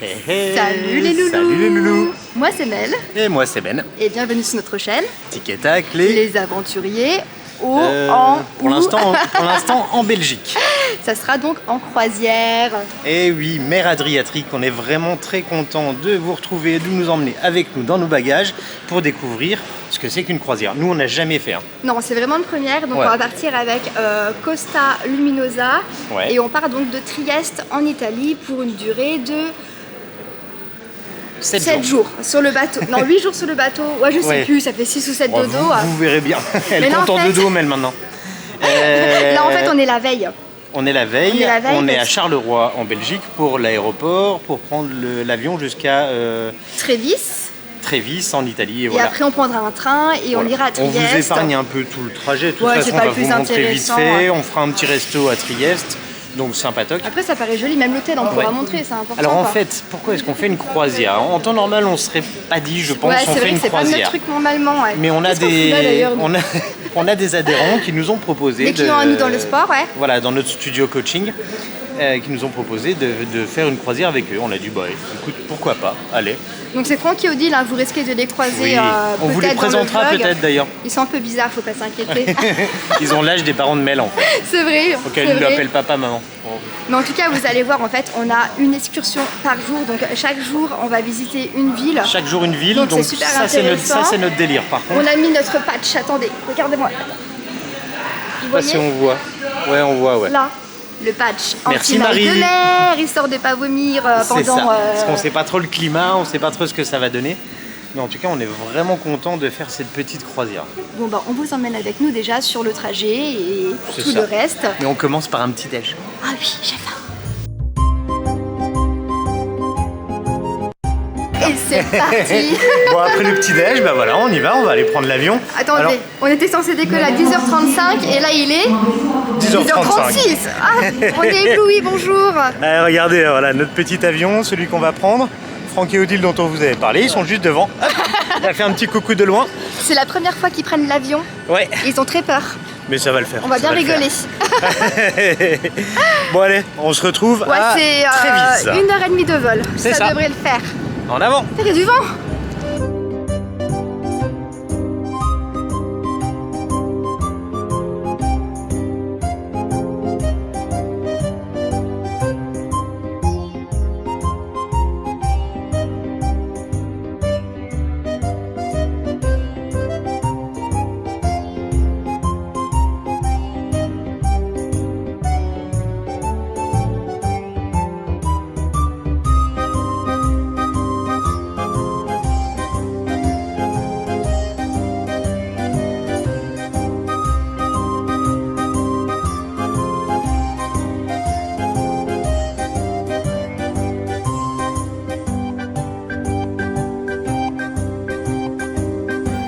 Hey, hey. Salut les loulous. Salut les loulous. Moi c'est Mel. Et moi c'est Ben. Et bienvenue sur notre chaîne. Tic et tac, les aventuriers pour l'instant en Belgique. Ça sera donc en croisière. Et oui, mer Adriatique, on est vraiment très content de vous retrouver et de nous emmener avec nous dans nos bagages pour découvrir ce que c'est qu'une croisière. Nous on n'a jamais fait. Non, c'est vraiment une première, donc on va partir avec Costa Luminosa et on part donc de Trieste en Italie pour une durée de 7 jours sur le bateau. Non, 8 jours sur le bateau. Ouais, je sais plus, ça fait 6 ou 7 dodo. Vous verrez bien. Elle compte en dodo, Mel, maintenant. Là, en fait, on est la veille. On est la veille. On est à Charleroi, en Belgique, pour l'aéroport, pour prendre l'avion jusqu'à Trévis, en Italie. Et après, on prendra un train et on ira à Trieste. On vous épargne un peu tout le trajet. De toute façon, on va vous montrer vite fait. On fera un petit resto à Trieste. Donc sympatoque. Après ça paraît joli, même l'hôtel on pourra montrer, c'est important. Alors en fait, pourquoi est-ce qu'on fait une croisière? En temps normal on serait pas dit, je pense, on fait une croisière. C'est pas notre truc normalement. Mais on a des adhérents qui nous ont proposé des clients à nous dans le sport, voilà, dans notre studio coaching, qui nous ont proposé de faire une croisière avec eux. On a dit bah écoute, pourquoi pas, allez. Donc c'est Franck et Odile, vous risquez de les croiser on vous les présentera peut-être d'ailleurs. Ils sont un peu bizarres, faut pas s'inquiéter. Ils ont l'âge des parents de Mel en fait. C'est vrai. Donc elle nous appelle papa, maman. Mais en tout cas, vous allez voir, en fait, on a une excursion par jour. Donc chaque jour, on va visiter une ville. Chaque jour une ville, donc c'est super intéressant. Ça c'est notre délire par contre. On a mis notre patch, attendez, regardez-moi. Je sais pas si on voit. Ouais, on voit, ouais. Là. Le patch merci Marie de l'air, histoire de pas vomir pendant... Parce qu'on sait pas trop le climat, on sait pas trop ce que ça va donner. Mais en tout cas, on est vraiment content de faire cette petite croisière. Bon bah, on vous emmène avec nous déjà sur le trajet et tout le reste. Mais on commence par un petit déj. Ah oui, j'ai faim. Et c'est parti. Bon, après le petit déj, bah voilà, on y va, on va aller prendre l'avion. Attendez, alors, on était censé décoller à 10h35 et là il est 10h36. Ah, on est éblouis, bonjour. Regardez, voilà notre petit avion, celui qu'on va prendre. Franck et Odile dont on vous avait parlé, ils sont juste devant. On a fait un petit coucou de loin. C'est la première fois qu'ils prennent l'avion. Ouais. Ils ont très peur. Mais ça va le faire. On va bien rigoler. Bon allez, on se retrouve à Trévis. C'est 1h30 de vol. Ça devrait le faire. En avant. Il y a du vent.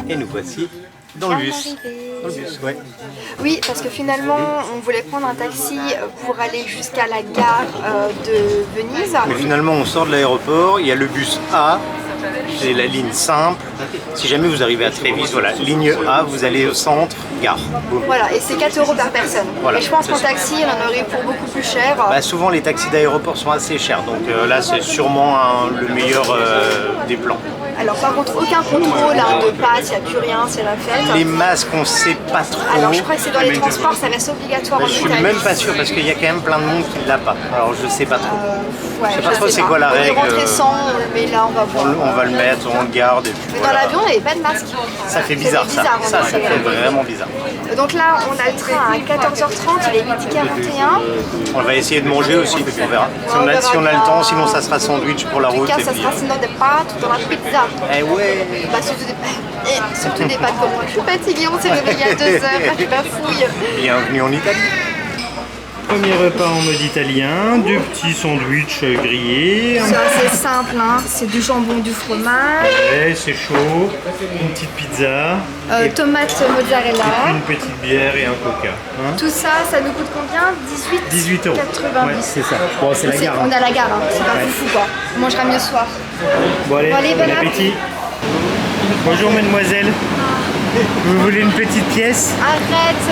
Et nous voici dans le bus. Dans le bus, ouais. Oui, parce que finalement, on voulait prendre un taxi pour aller jusqu'à la gare de Venise. Mais finalement, on sort de l'aéroport, il y a le bus A, c'est la ligne simple. Si jamais vous arrivez à Trévis, voilà, ligne A, vous allez au centre, gare. Boum. Voilà, et c'est 4 € par personne. Voilà, et je pense qu'en taxi, on en aurait pour beaucoup plus cher. Bah, souvent, les taxis d'aéroport sont assez chers, donc là, c'est sûrement le meilleur des plans. Alors par contre, aucun contrôle de passe, il n'y a plus rien, c'est la fête. Les masques, on ne sait pas trop. Alors je crois que c'est dans les transports, ça reste obligatoire en Je Italie. suis même pas sûr parce qu'il y a quand même plein de monde qui ne l'a pas. Alors je sais pas trop. Ouais, je sais pas trop c'est quoi la règle. On est rentré sans, on le met là, on va voir. On va le mettre, on le garde. Et puis mais voilà. dans l'avion, il n'y avait pas de masque. Ça fait bizarre ça. Ça fait vraiment bizarre. Donc là, on a le train à 14h30, il est 8h41. On va essayer de manger aussi, on verra. Si on a le temps, sinon ça sera sandwich pour la route. En tout cas, ça sera sinon des pâtes ou dans la pizza. Eh ouais. Bah, surtout des pâtes comme moi. Je suis fatiguée, on s'est réveillé à 2h, je bafouille. Bienvenue en Italie. Premier repas en mode italien, 2 petits sandwichs grillés. C'est assez simple, hein. C'est du jambon, du fromage. Ouais, c'est chaud. Une petite pizza. Tomate mozzarella. Une petite bière et un coca. Hein, tout ça, ça nous coûte combien? 18 €. 90. Ouais, c'est ça. Bon, c'est la gare. On a la gare, hein. C'est pas foufou quoi. On mangera mieux ce soir. Bon allez, bon appétit. Bonjour mademoiselle. Vous voulez une petite pièce? Arrête,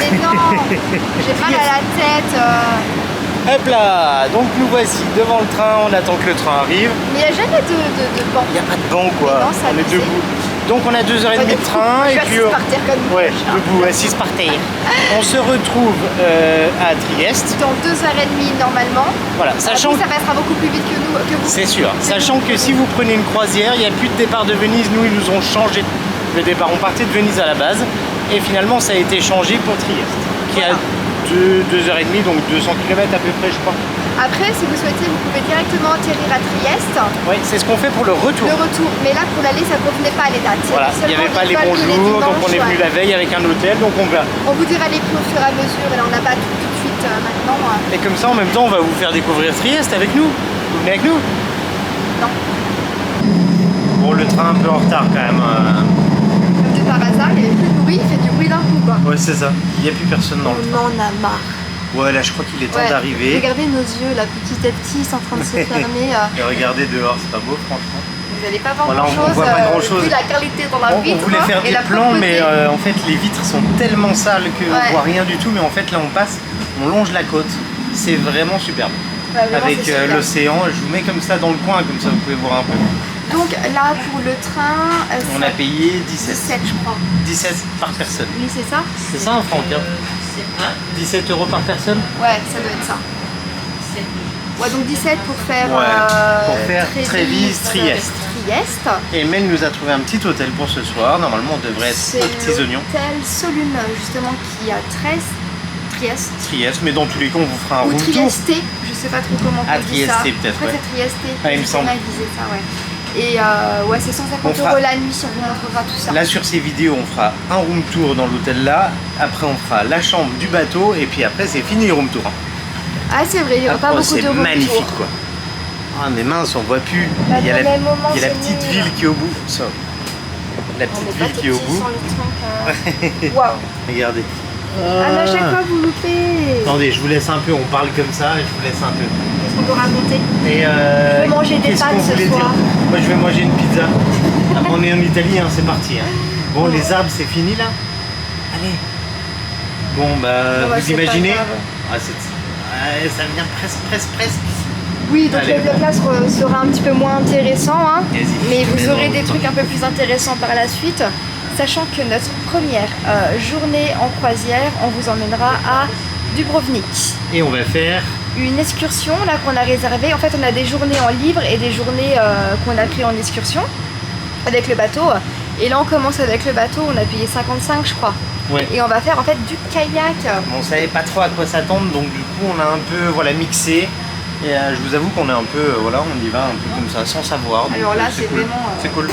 mais non. J'ai mal à la tête. Hop là, donc nous voici devant le train, on attend que le train arrive. Mais il n'y a jamais de banc. Il n'y a pas de banc quoi, non, ça on est debout. Donc on a 2h30 de train et puis par terre comme ouais, debout, assise par terre. On se retrouve à Trieste. Dans 2h30 normalement. Voilà, sachant que ça passera beaucoup plus vite que nous. Que vous. C'est sûr, sachant que si vous prenez une croisière, il n'y a plus de départ de Venise. Nous, ils nous ont changé le départ. On partait de Venise à la base et finalement ça a été changé pour Trieste, qui a 2h30, donc 200 km à peu près, je crois. Après, si vous souhaitez, vous pouvez directement atterrir à Trieste. Oui, c'est ce qu'on fait pour le retour. Le retour, mais là pour l'aller, ça ne convenait pas les dates. Voilà, il n'y avait pas les bons jours, donc on est venu la veille avec un hôtel, donc on va. On vous dira les prix au fur et à mesure, et là on n'a pas tout de suite maintenant. Et comme ça, en même temps, on va vous faire découvrir Trieste avec nous. Vous venez avec nous? Non. Bon, le train un peu en retard quand même. Comme de par hasard, il n'y avait plus de bruit, il fait du bruit d'un coup quoi. Ouais, c'est ça. Il n'y a plus personne dans le train. On en a marre. Ouais, là je crois qu'il est temps d'arriver. Regardez nos yeux là, petit à petit, c'est en train de se fermer. Et regardez dehors, c'est pas beau franchement. Vous n'allez pas voir voilà, grand chose. On voit pas grand chose. Vu la qualité dans la vitre. On voulait faire des plans, mais en fait les vitres sont tellement sales qu'on voit rien du tout. Mais en fait là on passe, on longe la côte. C'est vraiment superbe. Ouais, vraiment, avec l'océan, je vous mets comme ça dans le coin, comme ça vous pouvez voir un peu. Donc là pour le train, on a payé 17. 17 je crois. 17 par personne. Oui c'est ça. C'est ça Franck 17 € par personne. Ouais, ça doit être ça. Ouais, donc 17 pour faire, Trévise, Trieste. Et Mel nous a trouvé un petit hôtel pour ce soir. Normalement, on devrait être aux Petits Oignons. C'est l'hôtel Solune, justement, qui a Trieste. Trieste, mais dans tous les cas, on vous fera un room tour. Trieste, je sais pas trop comment on dit ça. Trieste peut-être, ouais. C'est Trieste. Ah, il me semble. Disait ça, ouais. Et ouais, c'est 150 € la nuit, si on vous montrera tout ça. Là, sur ces vidéos, on fera un room tour dans l'hôtel là. Après, on fera la chambre du bateau. Et puis après, c'est fini le room tour. Ah, c'est vrai, il n'y aura pas beaucoup de room tour. C'est magnifique, quoi. Ah, mais mince, on voit plus. Il y a la petite ville qui est au bout. Ça. La petite ville qui est au bout. Waouh. Regardez. Ah, mais à chaque fois, vous loupez. Attendez, je vous laisse un peu. On parle comme ça. Je vous laisse un peu. Qu'est-ce qu'on peut raconter? Je vais manger des pâtes ce soir. Moi, je vais manger une pizza. On est en Italie, hein, c'est parti. Hein. Bon, les arbres, c'est fini là. Allez. Bon, bah, vous imaginez. Ah, ça vient presque. Oui, donc le vlog sera un petit peu moins intéressant, hein, mais vous aurez des trucs un peu plus intéressants par la suite. Sachant que notre première journée en croisière, on vous emmènera à Dubrovnik. Et on va faire une excursion là qu'on a réservée. En fait, on a des journées en libre et des journées qu'on a pris en excursion avec le bateau. Et là, on commence avec le bateau. On a payé 55, je crois. Ouais. Et on va faire en fait du kayak. On savait pas trop à quoi s'attendre, donc du coup, on a un peu mixé. Et je vous avoue qu'on est un peu, on y va un peu comme ça, sans savoir. Donc, alors là, c'est cool. vraiment c'est cool.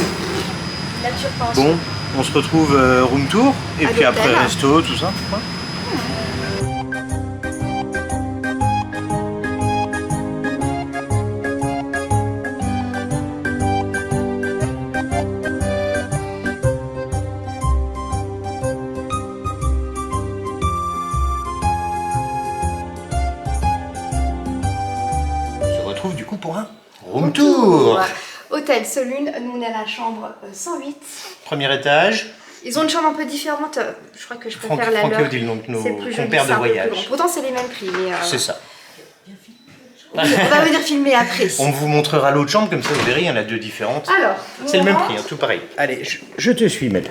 Nature pinceau. Bon, on se retrouve room tour et puis après resto, tout ça. Ouais. Du coup pour un room tour. Hôtel Solune, nous on est à la chambre 108. Premier étage. Ils ont une chambre un peu différente, je crois que je préfère la leur. Donc nos compères de voyage. Pourtant c'est les mêmes prix. C'est ça. On va venir filmer après. On vous montrera l'autre chambre, comme ça vous verrez, il y en a deux différentes. Alors, c'est le même prix, hein, tout pareil. Allez, je te suis Mel.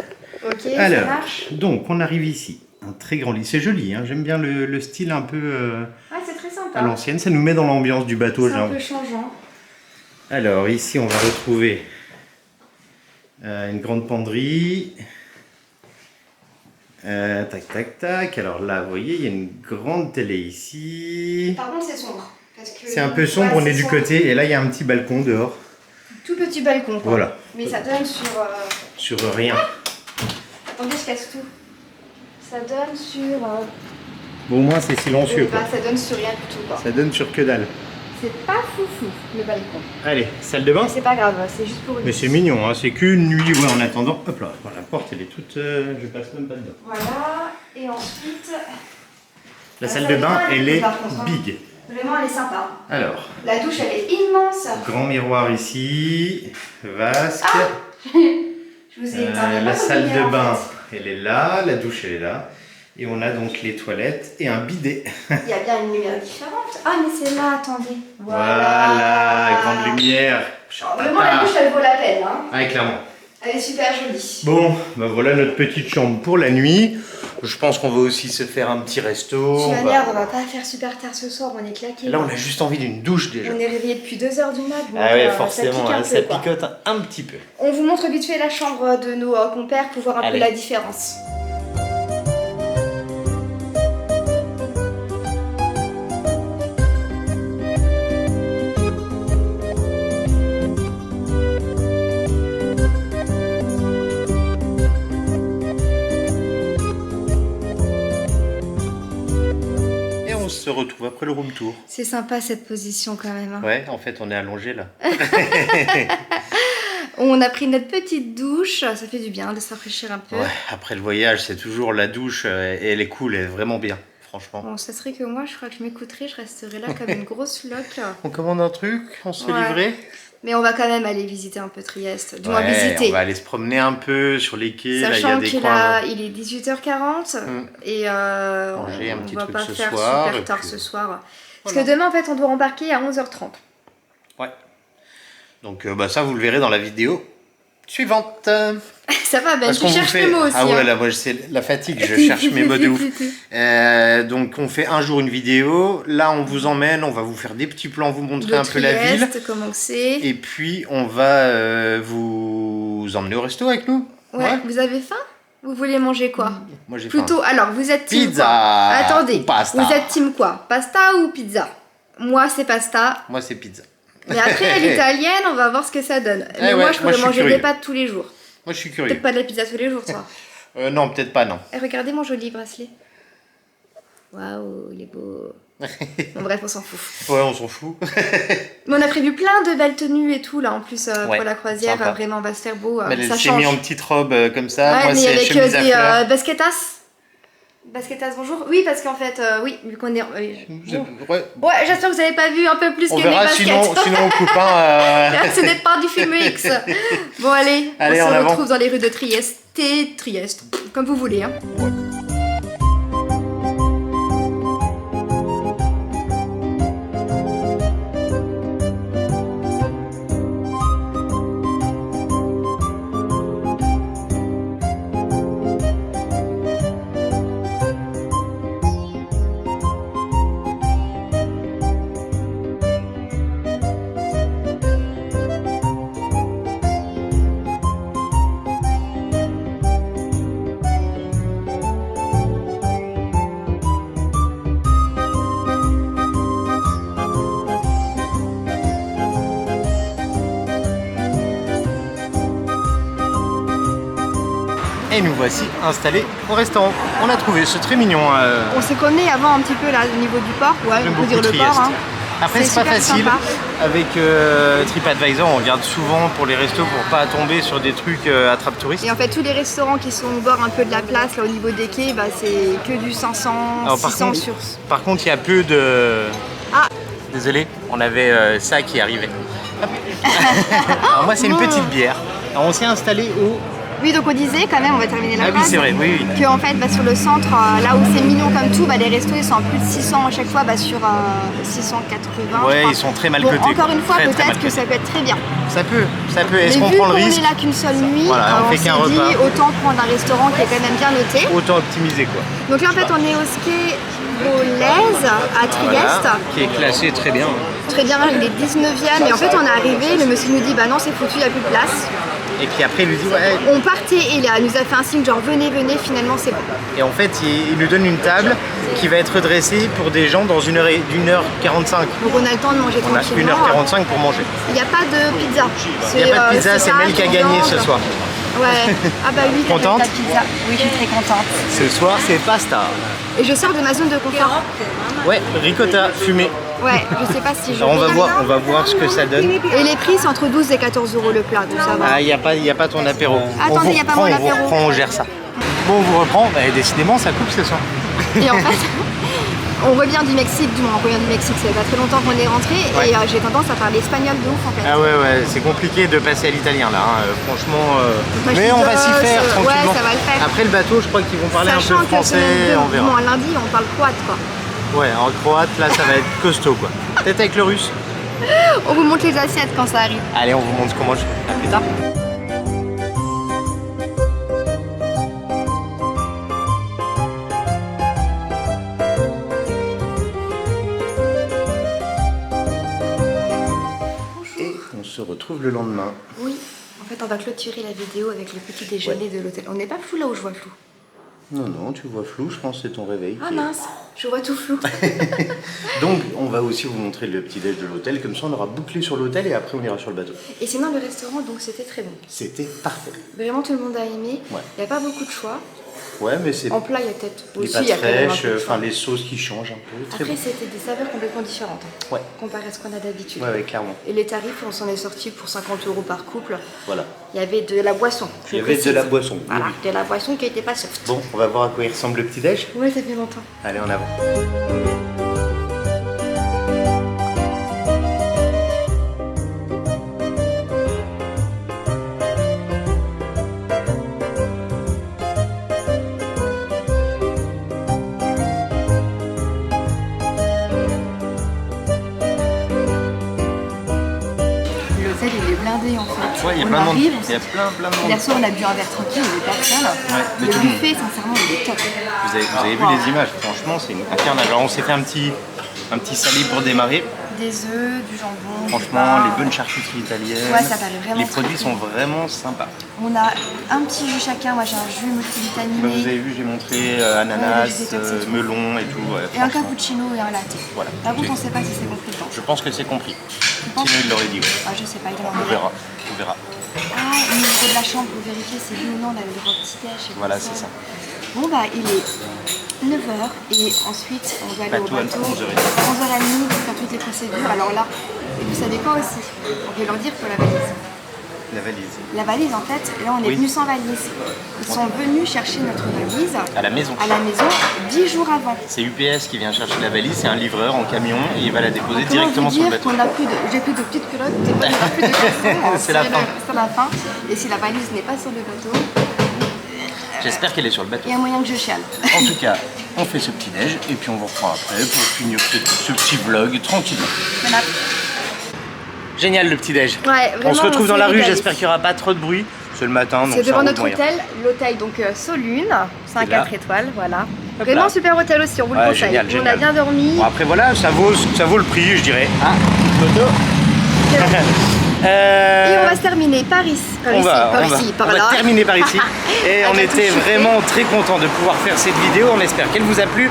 Ok, alors, ça marche. Donc on arrive ici. Un très grand lit, c'est joli, hein. J'aime bien le style un peu c'est très sympa. à l'ancienne, ça nous met dans l'ambiance du bateau. C'est un peu changeant. Alors ici on va retrouver une grande penderie. Tac. Alors là vous voyez il y a une grande télé ici. Par contre c'est sombre. C'est un peu sombre, on est du côté et là il y a un petit balcon dehors. Tout petit balcon quoi. Voilà. Mais ça donne sur... Sur rien. Attendez je casse tout. Ça donne sur... Bon au moins c'est silencieux quoi. Ça donne sur rien du tout quoi. Ça donne sur que dalle. C'est pas foufou le balcon. Allez, salle de bain. C'est pas grave, c'est juste pour une... Mais c'est mignon, hein. C'est qu'une nuit en attendant. Hop là, la porte elle est toute... je passe même pas dedans. Voilà, et ensuite... La salle de bain elle est big. Vraiment elle est sympa. Alors. La douche elle est immense. Grand miroir ici, vasque. Je vous ai éteint. La salle de bain elle est là, la douche elle est là. Et on a donc les toilettes et un bidet. Il y a bien une lumière différente. Ah, mais c'est là, attendez. Voilà, grande lumière. Vraiment, la douche, elle vaut la peine. Hein. Ah, clairement. Elle est super jolie. Bon, bah voilà notre petite chambre pour la nuit. Je pense qu'on va aussi se faire un petit resto. De toute manière, on va pas faire super tard ce soir, on est claqués. Là, on a juste envie d'une douche déjà. On est réveillé depuis 2 h du mat. Ah ouais, forcément, ça pique picote un petit peu. On vous montre vite fait la chambre de nos compères pour voir un peu la différence. Se retrouve après le room tour. C'est sympa cette position quand même. Hein. Ouais, en fait on est allongé là. On a pris notre petite douche, ça fait du bien de se rafraîchir un peu. Ouais, après le voyage c'est toujours la douche et elle est cool, elle est vraiment bien, franchement. Bon, ça serait que moi je crois que je m'écouterais, je resterais là comme une grosse loque. On commande un truc, on se fait livrer. Mais on va quand même aller visiter un peu Trieste. Du moins visiter. On va aller se promener un peu sur les quais. Sachant qu'il il est 18h40 et manger un petit va truc pas ce faire soir, super tard ce soir. Parce voilà. que demain en fait on doit embarquer à 11h30. Ouais. Donc bah, ça vous le verrez dans la vidéo suivante. Ça va, Ben, tu cherches mes mots aussi. Ah ouais, hein. là, moi, c'est la fatigue, je cherche mes mots de ouf. Donc, on fait un jour une vidéo. Là, on vous emmène, on va vous faire des petits plans, vous montrer un peu la ville. Comment c'est. Et puis, on va vous emmener au resto avec nous. Ouais, vous avez faim? Vous voulez manger quoi? Moi, j'ai Plutôt, faim. alors, vous êtes team pizza quoi? Attendez, pasta. Vous êtes team quoi? Pasta ou pizza? Moi, c'est pasta. Moi, c'est pizza. Mais après, à l'italienne, on va voir ce que ça donne. Mais moi, je pourrais manger des pâtes tous les jours. Moi, je suis curieux. Peut-être pas de la pizza tous les jours, toi. Non, peut-être pas, non. Et regardez mon joli bracelet. Waouh, il est beau. Bon, bref, on s'en fout. Ouais, on s'en fout. Mais on a prévu plein de belles tenues et tout, là, en plus, pour la croisière. Sympa. Vraiment, on va se faire beau. Mais ça elle s'est change. mis en petite robe comme ça. Ouais, moi, mais c'est avec chemise à des fleurs. basketas. Basketas, bonjour. Oui, parce qu'en fait, oui, vu qu'on est... Ouais, j'espère que vous n'avez pas vu un peu plus que on mes verra, baskets. sinon on coupe un. Ce n'est pas du film X. Bon, allez on se retrouve dans les rues de Trieste. Trieste, comme vous voulez. Hein. Et nous voici installés au restaurant. On a trouvé ce très mignon. On s'est connu avant un petit peu là au niveau du port. Ouais, on peut dire le port. Hein. Après, c'est pas facile. Sympa. Avec TripAdvisor, on regarde souvent pour les restos pour pas tomber sur des trucs attrape-touristes. Et en fait, tous les restaurants qui sont au bord un peu de la place, là au niveau des quais, bah, c'est que du 500, alors, 600 sur. Par contre, il y a peu de. Ah! Désolé, on avait ça qui arrivait. Alors, moi, c'est une petite bière. Alors, on s'est installé au. Oui, donc on disait quand même, on va terminer la phrase. Ah oui, c'est vrai, oui. Que en fait, bah, sur le centre, là où c'est mignon comme tout, bah, les restos ils sont à plus de 600 à chaque fois, bah, sur 680. Ouais, ils sont très mal cotés. Encore une fois, peut-être que ça peut être très bien. Ça peut. Est-ce qu'on vu prend le qu'on risque? est là qu'une seule nuit, voilà, on fait qu'un repas. Dit, autant prendre un restaurant qui est quand même bien noté. Autant optimiser quoi. Donc là, en fait, on est au ski Bolaise à Trieste. Voilà, qui est classé très bien. Très bien, il est 19e. Et en fait, on est arrivé, le monsieur nous dit bah non, c'est foutu, il n'y a plus de place. Et puis après, il nous dit ouais. On partait et il nous a fait un signe genre venez, finalement c'est bon. Et en fait, il nous donne une table qui va être dressée pour des gens dans 1h45. Donc on a le temps de manger tranquillement. On a 1h45 pour manger. Il n'y a pas de pizza. Il n'y a pas de pizza, c'est Mel qui a gagné ce soir. Ouais. Ah bah oui, contente? La pizza. Oui, je suis très contente. Ce soir, c'est pasta. Et je sors de ma zone de confort. Ouais, ricotta fumé. Ouais, je sais pas si je. Alors on va voir ce que ça donne. Et les prix, c'est entre 12 et 14 € le plat, donc ça va. Ah, il n'y a pas ton apéro. Attendez, il n'y a pas mon apéro. On vous reprend, on gère ça. Bon, on vous reprend. Bah, décidément, ça coupe ce soir. Et en fait, On revient du Mexique, du moins on revient du Mexique, ça fait pas très longtemps qu'on est rentré et j'ai tendance à parler espagnol de ouf en fait. Ah ouais, c'est compliqué de passer à l'italien là, hein. Franchement. Mais on va s'y faire tranquillement. Ouais, ça va le faire. Après le bateau, je crois qu'ils vont parler un peu français, on verra. Bon, lundi, on parle croate quoi. Ouais, en croate, là ça va être costaud quoi. Peut-être avec le russe. On vous montre les assiettes quand ça arrive. Allez, on vous montre comment je fais. À plus tard. On se retrouve le lendemain. Oui, en fait on va clôturer la vidéo avec le petit déjeuner de l'hôtel. On n'est pas flou là où je vois flou? Non, tu vois flou, je pense que c'est ton réveil. Ah mince, je vois tout flou. Donc on va aussi vous montrer le petit déj de l'hôtel, comme ça on aura bouclé sur l'hôtel et après on ira sur le bateau. Et sinon le restaurant, donc c'était très bon. C'était parfait. Vraiment tout le monde a aimé, Ouais. Il n'y a pas beaucoup de choix. Ouais, mais c'est En plat il y a peut-être les aussi, pâtes il y a quand même un fraîches, peu de choix. enfin les sauces qui changent un peu. Très Après bon. c'était des saveurs complètement différentes, Ouais. comparé à ce qu'on a d'habitude. Ouais, clairement. Et les tarifs, on s'en est sorti pour 50 € par couple. Voilà. Il y avait de la boisson. Il y avait de la boisson. oui, Voilà, oui. de la boisson qui n'était pas soft. Bon, on va voir à quoi il ressemble le petit déj. Ouais, ça fait longtemps. Allez, en avant. L'hôtel il est blindé en fait. Ouais, il y a On plein de monde. arrive, Il y a plein de monde. Hier soir on a bu un verre tranquille, il y avait personne. Ouais, mais Le tout le monde. buffet sincèrement il est top. Vous avez vu les images, franchement c'est un carnage. Alors on s'est fait un petit salé pour démarrer. Des œufs, du jambon, Franchement, du les pain. bonnes charcuteries italiennes. Ouais, ça paraît vraiment Les très produits bon. sont vraiment sympas. On a un petit jus chacun, moi j'ai un jus multivitaminé. Bah, vous avez vu, j'ai montré Ouais, ananas, les détox et tout. melon et tout. Ouais, Et un franchement. cappuccino et un latte. Voilà. Par contre Ok. on sait pas si c'est compris dedans. Je pense que c'est compris. penses Sinon il l'aurait dit. Ouais. Ah je sais pas, il On demande. verra. On verra. Ah, au niveau de la chambre, vous vérifiez si oui ou non on a le droit au petit déj. Voilà, c'est ça. Bon bah il est 9h et ensuite on doit aller au Bateau à bateau 11h30. 11h30 pour faire toutes les procédures. Alors là, et vous savez quoi aussi? On peut leur dire pour la valise. La valise. La valise en fait, là on est Oui. venu sans valise. Ils sont venus chercher notre valise À la maison. à la maison 10 jours avant. C'est UPS qui vient chercher la valise, c'est un livreur en camion et il va la déposer Comment directement vous sur le dire bateau. qu'on a plus de... J'ai plus de petites culottes, des fois, on a plus de chaussons. C'est la fin. C'est la fin. Et si la valise n'est pas sur le bateau, J'espère qu'elle est sur le bateau. il y a moyen que je chiale. En tout cas, on fait ce petit déj et puis on vous reprend après pour finir ce petit vlog tranquillement. Voilà. Génial le petit déj. Ouais, On vraiment, se retrouve on dans s'est la rue, régalé. j'espère qu'il n'y aura pas trop de bruit. C'est le matin, donc C'est ça devant roule notre moyen. hôtel, l'hôtel donc Solune, c'est un C'est là. 4 étoiles, voilà. Hop Vraiment là. super hôtel aussi, on vous le Ouais, conseille. génial, On génial. a bien dormi. Bon après voilà, ça vaut le prix je dirais. Ah, photo. Et on va se terminer par ici, par ici, par on là. va terminer par ici. Et on Avec un était tout chauffé. vraiment très contents de pouvoir faire cette vidéo. On espère qu'elle vous a plu.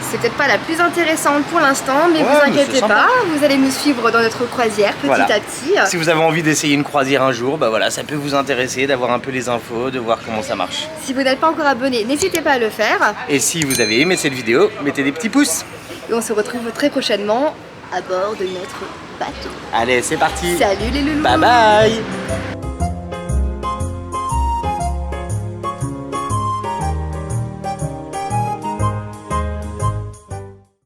C'est peut-être pas la plus intéressante pour l'instant, mais Ouais, vous mais inquiétez c'est sympa. pas, vous allez nous suivre dans notre croisière petit Voilà. à petit. Si vous avez envie d'essayer une croisière un jour, bah voilà, ça peut vous intéresser d'avoir un peu les infos, de voir comment ça marche. Si vous n'êtes pas encore abonné, n'hésitez pas à le faire. Et si vous avez aimé cette vidéo, mettez des petits pouces. Et on se retrouve très prochainement à bord de notre bateau. Allez, c'est parti. Salut les loulous. Bye bye.